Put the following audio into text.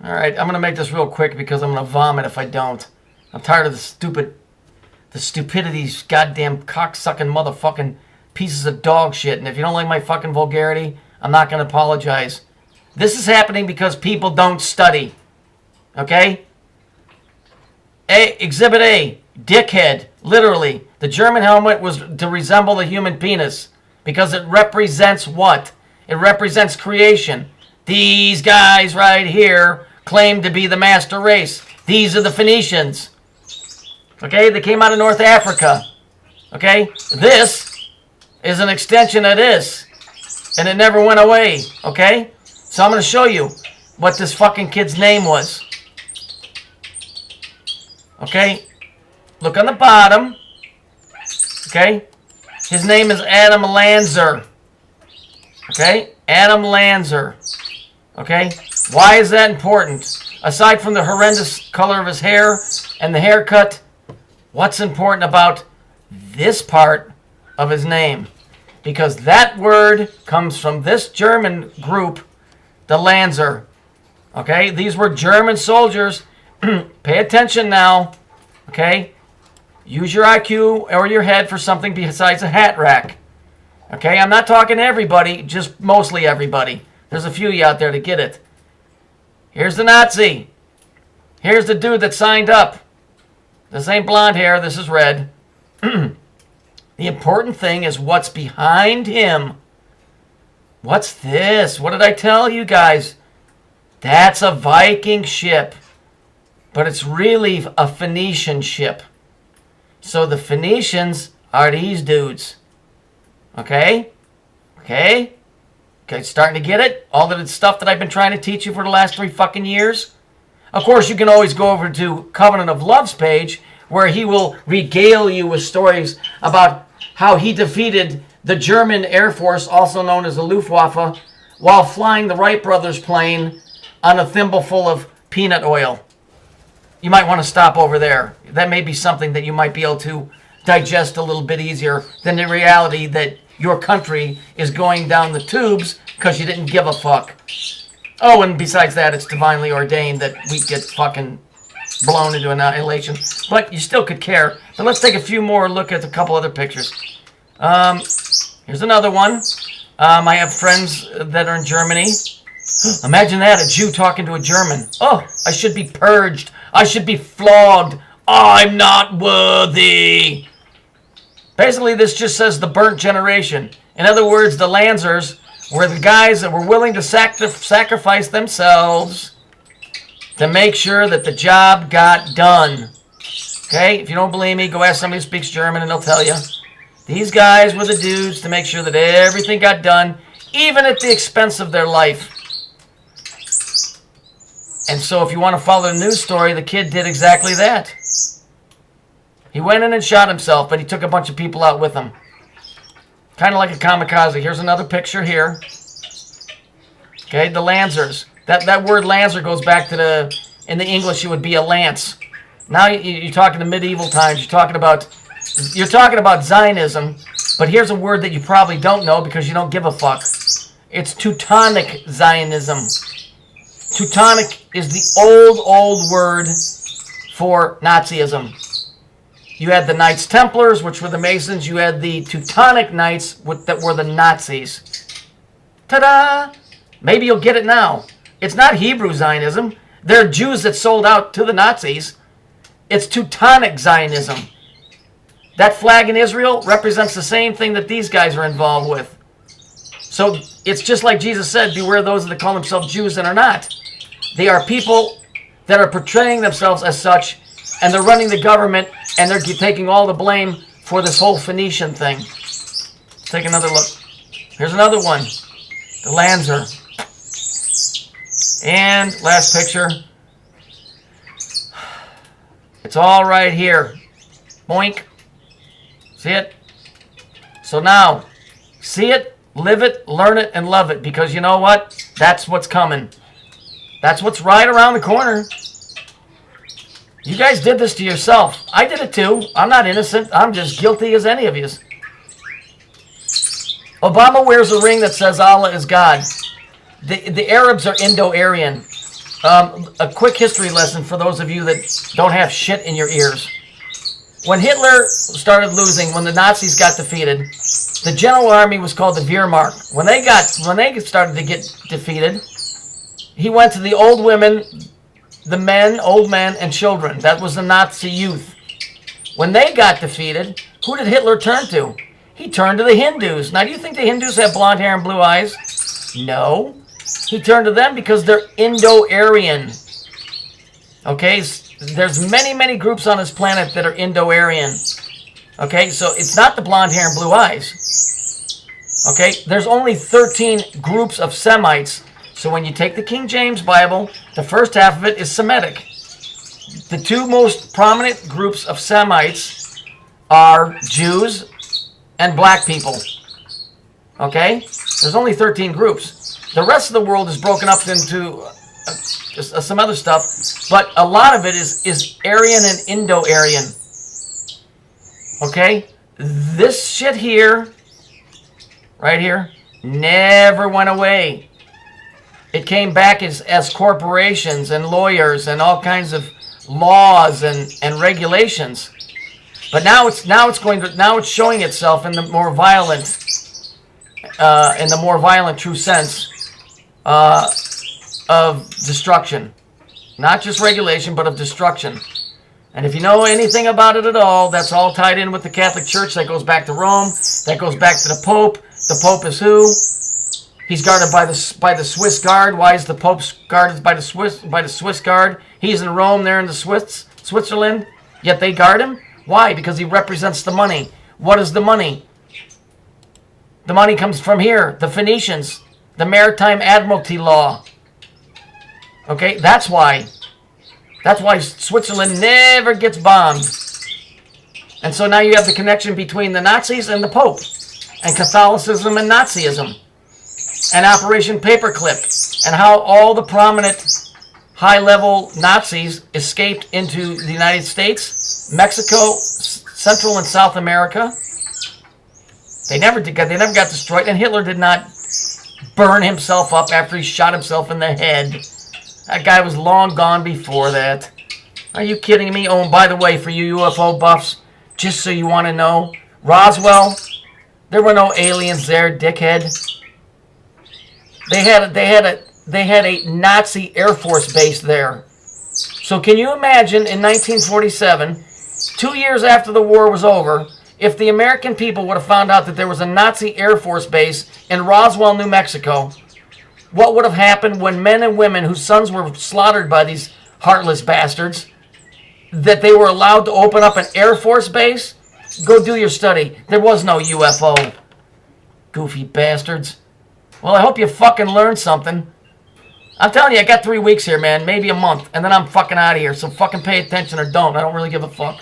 All right, I'm going to make this real quick because I'm going to vomit if I don't. I'm tired of the stupidity, goddamn cocksucking motherfucking pieces of dog shit. And if you don't like my fucking vulgarity, I'm not going to apologize. This is happening because people don't study. Okay? Exhibit A, dickhead. Literally, the German helmet was to resemble the human penis because it represents what? It represents creation. These guys right here claim to be the master race. These are the Phoenicians. Okay, they came out of North Africa. Okay, this is an extension of this, and it never went away. Okay, so I'm going to show you what this fucking kid's name was. Okay, look on the bottom. Okay, his name is Adam Lanzer. Okay, Adam Lanzer. Okay, why is that important? Aside from the horrendous color of his hair and the haircut, what's important about this part of his name? Because that word comes from this German group, the Lanzer. Okay, these were German soldiers. Pay attention now. Okay, use your IQ or your head for something besides a hat rack. Okay, I'm not talking to everybody, just mostly everybody. There's a few of you out there to get it. Here's the Nazi. Here's the dude that signed up. This ain't blonde hair, this is red. The important thing is what's behind him. What's this? What did I tell you guys? That's a Viking ship. But it's really a Phoenician ship. So the Phoenicians are these dudes. Okay? Okay? Okay, starting to get it? All of the stuff that I've been trying to teach you for the last 3 fucking years? Of course, you can always go over to Covenant of Love's page, where he will regale you with stories about how he defeated the German Air Force, also known as the Luftwaffe, while flying the Wright brothers plane on a thimbleful of peanut oil. You might want to stop over there. That may be something that you might be able to digest a little bit easier than the reality that your country is going down the tubes because you didn't give a fuck. Oh, and besides that, it's divinely ordained that we get fucking blown into annihilation. But you still could care. But let's take a few more look at a couple other pictures. Here's another one. I have friends that are in Germany. Imagine that, a Jew talking to a German. Oh, I should be purged. I should be flogged. I'm not worthy. Basically, this just says the burnt generation. In other words, the Lancers were the guys that were willing to sacrifice themselves to make sure that the job got done. Okay? If you don't believe me, go ask somebody who speaks German and they'll tell you. These guys were the dudes to make sure that everything got done, even at the expense of their life. And so if you want to follow the news story, the kid did exactly that. He went in and shot himself, but he took a bunch of people out with him. Kind of like a kamikaze. Here's another picture here. Okay, the Lancers. That word Lancer goes back to the, in the English, it would be a lance. Now you're talking to medieval times. You're talking about Zionism, but here's a word that you probably don't know because you don't give a fuck. It's Teutonic Zionism. Teutonic is the old word for Nazism. You had the Knights Templars, which were the Masons. You had the Teutonic Knights, that were the Nazis. Ta-da! Maybe you'll get it now. It's not Hebrew Zionism. They're Jews that sold out to the Nazis. It's Teutonic Zionism. That flag in Israel represents the same thing that these guys are involved with. So it's just like Jesus said, beware those that call themselves Jews and are not. They are people that are portraying themselves as such, and they're running the government, and they're taking all the blame for this whole Phoenician thing. Let's take another look. Here's another one. The Lancer. And last picture. It's all right here. Boink. See it? So now, see it, live it, learn it, and love it. Because you know what? That's what's coming. That's what's right around the corner. You guys did this to yourself. I did it too. I'm not innocent. I'm just guilty as any of you. Obama wears a ring that says Allah is God. The Arabs are Indo-Aryan. A quick history lesson for those of you that don't have shit in your ears. When Hitler started losing, when the Nazis got defeated, the General Army was called the Wehrmacht. When they started to get defeated, he went to the old women, the men, old men, and children. That was the Nazi youth. When they got defeated, who did Hitler turn to? He turned to the Hindus. Now, do you think the Hindus have blonde hair and blue eyes? No. He turned to them because they're Indo-Aryan. Okay? There's many, many groups on this planet that are Indo-Aryan. Okay? So it's not the blonde hair and blue eyes. Okay? There's only 13 groups of Semites. So when you take the King James Bible, the first half of it is Semitic. The two most prominent groups of Semites are Jews and black people. Okay? There's only 13 groups. The rest of the world is broken up into some other stuff, but a lot of it is Aryan and Indo-Aryan. Okay? This shit here, right here, never went away. It came back as corporations and lawyers and all kinds of laws and regulations. But now it's showing itself in the more violent true sense of destruction. Not just regulation, but of destruction. And if you know anything about it at all, that's all tied in with the Catholic Church. That goes back to Rome. That goes back to the Pope. The Pope is who? He's guarded by the Swiss Guard. Why is the Pope guarded by the Swiss Guard? He's in Rome, they're in the Switzerland, yet they guard him? Why? Because he represents the money. What is the money? The money comes from here, the Phoenicians, the Maritime Admiralty Law. Okay, that's why. That's why Switzerland never gets bombed. And so now you have the connection between the Nazis and the Pope, and Catholicism and Nazism, and Operation Paperclip, and how all the prominent high-level Nazis escaped into the United States, Mexico, Central and South America. They never got destroyed, and Hitler did not burn himself up after he shot himself in the head. That guy was long gone before that. Are you kidding me? Oh, and by the way, for you UFO buffs, just so you want to know, Roswell, there were no aliens there, dickhead. They had a Nazi Air Force base there. So can you imagine in 1947, 2 years after the war was over, if the American people would have found out that there was a Nazi Air Force base in Roswell, New Mexico, what would have happened when men and women whose sons were slaughtered by these heartless bastards, that they were allowed to open up an Air Force base? Go do your study. There was no UFO. Goofy bastards. Well, I hope you fucking learned something. I'm telling you, I got 3 weeks here, man. Maybe a month. And then I'm fucking out of here. So fucking pay attention or don't. I don't really give a fuck.